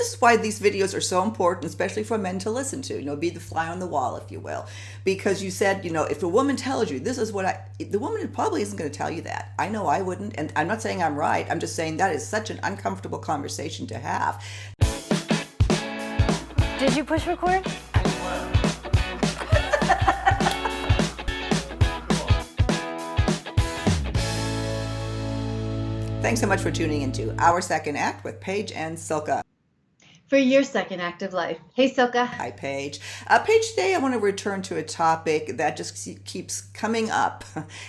this is why these videos are so important, especially for men to listen to, be the fly on the wall, if you will. Because you said, if a woman tells you this is the woman probably isn't going to tell you that. I know I wouldn't. And I'm not saying I'm right. I'm just saying that is such an uncomfortable conversation to have. Did you push record? Thanks so much for tuning into Our Second Act with Paige and Silka. For your second act of life. Hey, Silka. Hi, Paige. Paige, today I want to return to a topic that just keeps coming up,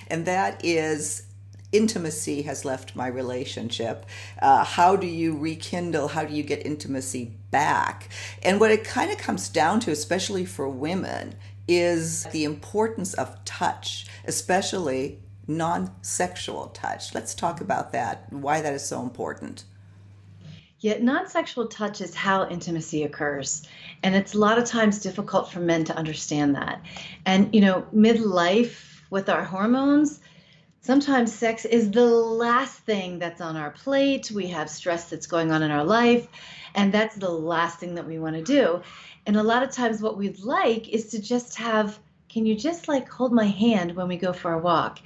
and that is intimacy has left my relationship. How do you rekindle? How do you get intimacy back? And what it kind of comes down to, especially for women, is the importance of touch, especially non-sexual touch. Let's talk about that, why that is so important. Yet non-sexual touch is how intimacy occurs. And it's a lot of times difficult for men to understand that. And, midlife with our hormones, sometimes sex is the last thing that's on our plate. We have stress that's going on in our life, and that's the last thing that we want to do. And a lot of times what we'd like is to just have, can you just hold my hand when we go for a walk?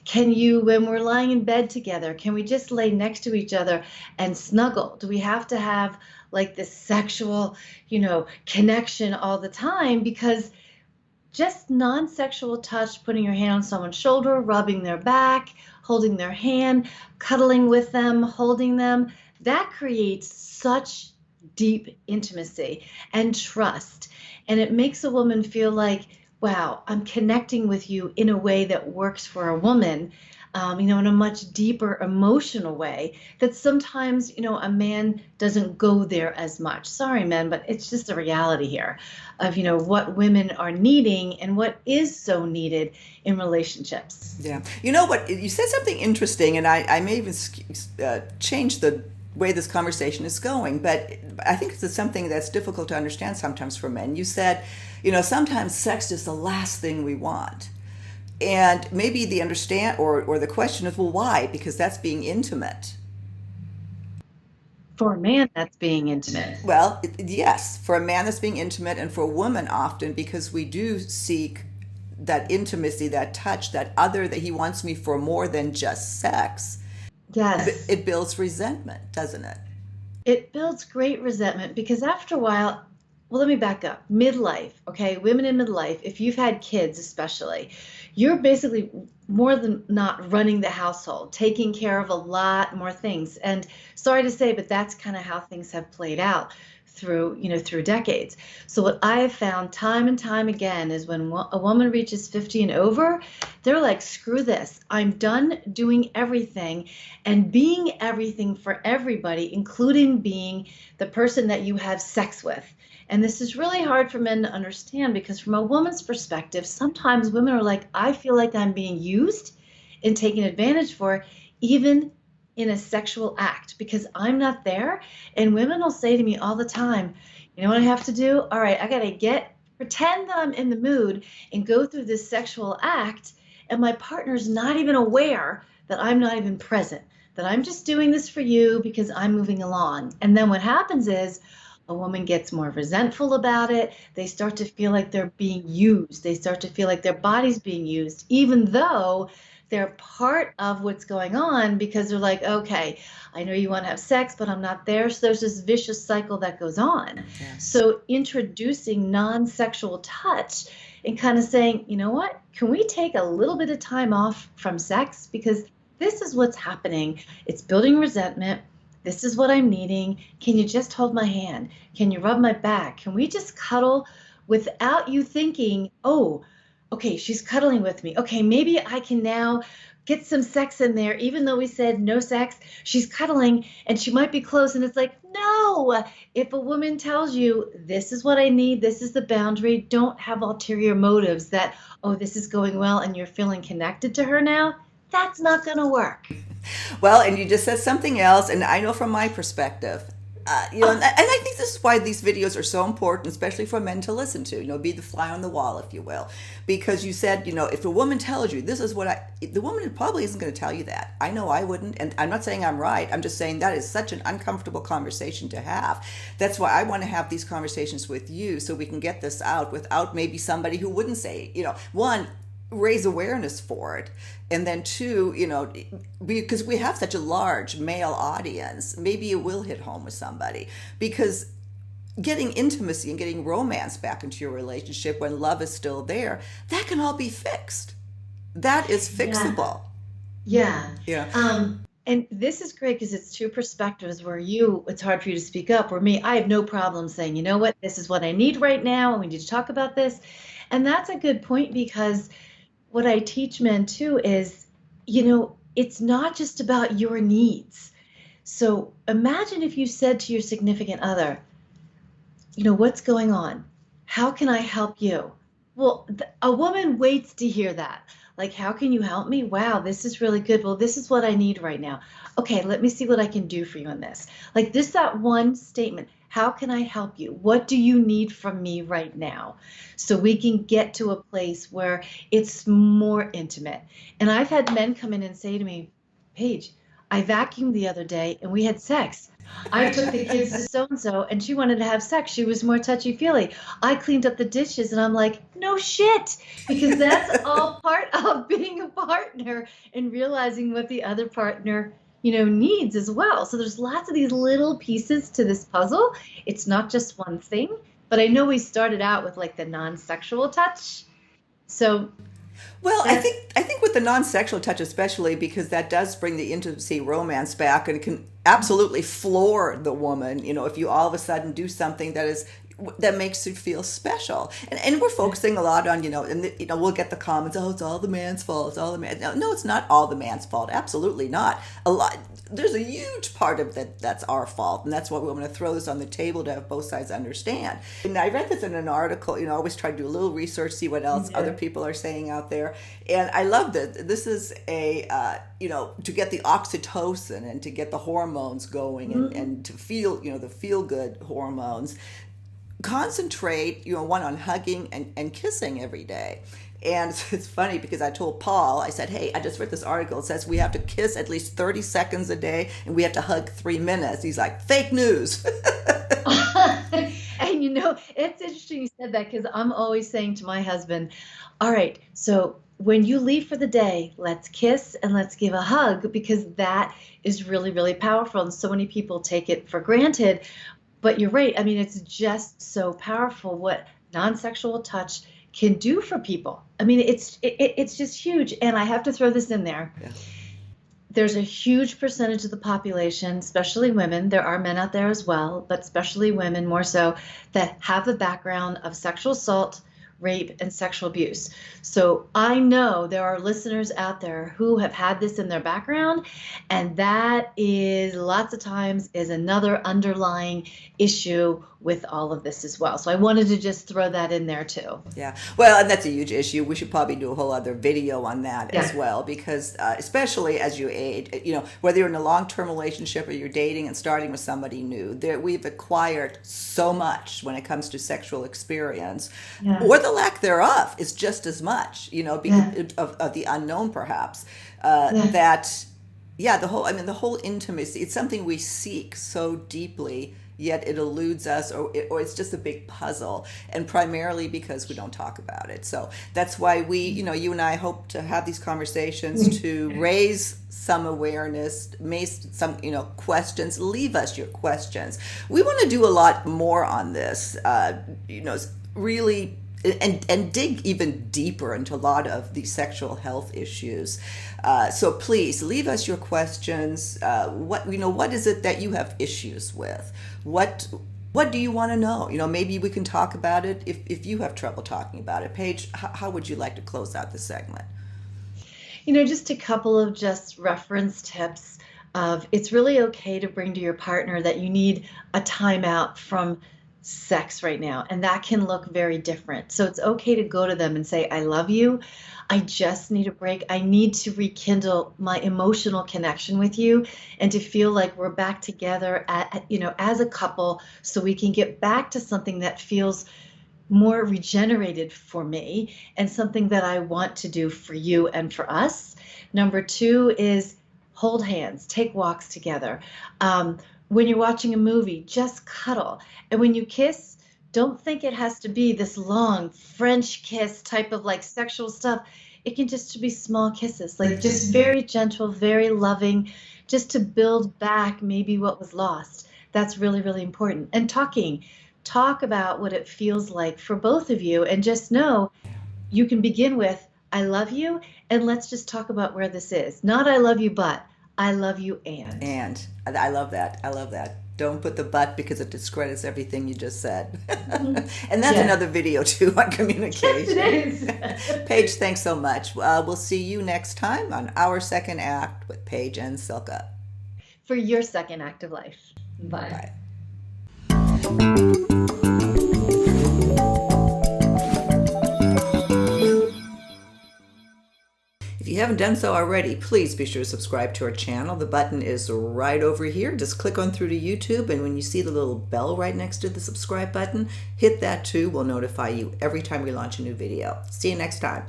Can you, when we're lying in bed together, can we just lay next to each other and snuggle? Do we have to have this sexual, connection all the time? Because just non-sexual touch, putting your hand on someone's shoulder, rubbing their back, holding their hand, cuddling with them, holding them, that creates such deep intimacy and trust. And it makes a woman feel like, wow, I'm connecting with you in a way that works for a woman, in a much deeper emotional way that sometimes, a man doesn't go there as much. Sorry, men, but it's just a reality here of, what women are needing and what is so needed in relationships. Yeah. You know what? You said something interesting, and I may even change the way this conversation is going, but I think it's something that's difficult to understand sometimes for men. You said, sometimes sex is the last thing we want. And maybe the or the question is, well, why? Because that's being intimate. For a man, that's being intimate. Well, yes, for a man that's being intimate, and for a woman often, because we do seek that intimacy, that touch, that other, that he wants me for more than just sex. Yes. It builds resentment, doesn't it? It builds great resentment because after a while, well, let me back up. Midlife, okay? Women in midlife, if you've had kids especially, you're basically more than not running the household, taking care of a lot more things. And sorry to say, but that's kind of how things have played out through decades. So what I have found time and time again is when a woman reaches 50 and over, they're like, screw this. I'm done doing everything and being everything for everybody, including being the person that you have sex with. And this is really hard for men to understand because from a woman's perspective, sometimes women are like, I feel like I'm being used and taken advantage for, even in a sexual act, because I'm not there. And women will say to me all the time, you know what I have to do? All right, I got to pretend that I'm in the mood and go through this sexual act. And my partner's not even aware that I'm not even present, that I'm just doing this for you because I'm moving along. And then what happens is a woman gets more resentful about it. They start to feel like they're being used. They start to feel like their body's being used, even though they're part of what's going on, because they're like, okay, I know you want to have sex, but I'm not there. So there's this vicious cycle that goes on. Yes. So introducing non-sexual touch and kind of saying, you know what, can we take a little bit of time off from sex? Because this is what's happening. It's building resentment. This is what I'm needing. Can you just hold my hand? Can you rub my back? Can we just cuddle without you thinking, oh, okay, she's cuddling with me. Okay, maybe I can now get some sex in there, even though we said no sex. She's cuddling and she might be close. And it's like, no, if a woman tells you, this is what I need, this is the boundary, don't have ulterior motives that, oh, this is going well and you're feeling connected to her now. That's not going to work. Well, and you just said something else. And I know from my perspective, and I think this is why these videos are so important, especially for men to listen to, be the fly on the wall, if you will. Because you said, if a woman tells you this is the woman probably isn't going to tell you that. I know I wouldn't. And I'm not saying I'm right. I'm just saying that is such an uncomfortable conversation to have. That's why I want to have these conversations with you so we can get this out without maybe somebody who wouldn't say, one, raise awareness for it, and then two, because we have such a large male audience, maybe it will hit home with somebody, because getting intimacy and getting romance back into your relationship when love is still there, that can all be fixed. That is fixable. Yeah. And this is great because it's two perspectives where it's hard for you to speak up, where me, I have no problem saying, you know what, this is what I need right now, and we need to talk about this. And that's a good point, because what I teach men too is, it's not just about your needs. So imagine if you said to your significant other, what's going on? How can I help you? Well, a woman waits to hear that. Like, how can you help me? Wow, this is really good. Well, this is what I need right now. Okay, let me see what I can do for you on this. Like this, that one statement. How can I help you? What do you need from me right now? So we can get to a place where it's more intimate. And I've had men come in and say to me, Paige, I vacuumed the other day and we had sex. I took the kids to so-and-so and she wanted to have sex. She was more touchy-feely. I cleaned up the dishes and I'm like, no shit, because that's all part of being a partner and realizing what the other partner needs as well. So there's lots of these little pieces to this puzzle. It's not just one thing, but I know we started out with like the non-sexual touch. So well, I think with the non-sexual touch, especially because that does bring the intimacy romance back, and it can absolutely floor the woman, if you all of a sudden do something that makes you feel special. And we're focusing a lot on, and we'll get the comments, oh, it's all the man's fault. It's all the man. No, it's not all the man's fault. Absolutely not. There's a huge part of that's our fault. And that's why we want to throw this on the table to have both sides understand. And I read this in an article, I always try to do a little research, see what else other people are saying out there. And I love that this is to get the oxytocin and to get the hormones going and to feel, the feel good hormones. Concentrate, one, on hugging and kissing every day. And it's funny because I told Paul, I said, hey, I just read this article. It says we have to kiss at least 30 seconds a day and we have to hug 3 minutes. He's like, fake news. And it's interesting you said that, because I'm always saying to my husband, all right, so when you leave for the day, let's kiss and let's give a hug, because that is really, really powerful. And so many people take it for granted. But you're right. I mean, it's just so powerful what non-sexual touch can do for people. I mean, it's just huge. And I have to throw this in there. Yeah. There's a huge percentage of the population, especially women. There are men out there as well, but especially women more so, that have a background of sexual assault, rape, and sexual abuse. So I know there are listeners out there who have had this in their background, and that is lots of times is another underlying issue with all of this as well. So I wanted to just throw that in there too. Yeah. Well, and that's a huge issue. We should probably do a whole other video on that as well, because especially as you age, whether you're in a long-term relationship or you're dating and starting with somebody new, we've acquired so much when it comes to sexual experience, or the lack thereof is just as much, because of the unknown perhaps, the whole intimacy, it's something we seek so deeply, yet it eludes us, or it's just a big puzzle, and primarily because we don't talk about it. So that's why we, you and I hope to have these conversations to raise some awareness, some, questions. Leave us your questions. We want to do a lot more on this, really, and dig even deeper into a lot of the sexual health issues. So please leave us your questions. What is it that you have issues with? What do you want to know? Maybe we can talk about it if you have trouble talking about it. Paige, how would you like to close out the segment? Just a couple of just reference tips of, it's really okay to bring to your partner that you need a timeout from sex right now, and that can look very different. So it's okay to go to them and say, I love you. I just need a break. I need to rekindle my emotional connection with you and to feel like we're back together as a couple so we can get back to something that feels more regenerated for me and something that I want to do for you and for us. Number two is hold hands, take walks together. When you're watching a movie, just cuddle. And when you kiss, don't think it has to be this long French kiss type of like sexual stuff. It can just be small kisses, like just very gentle, very loving, just to build back maybe what was lost. That's really, really important. And talk about what it feels like for both of you, and just know you can begin with, I love you, and let's just talk about where this is. Not I love you, but I love you and. And I love that. I love that. Don't put the but because it discredits everything you just said. And that's another video too on communication. Yes, it is. Paige, thanks so much. We'll see you next time on Our Second Act with Paige and Silka. For your second act of life. Bye. Bye. If you haven't done so already, please be sure to subscribe to our channel. The button is right over here. Just click on through to YouTube, and when you see the little bell right next to the subscribe button, hit that too. We'll notify you every time we launch a new video. See you next time.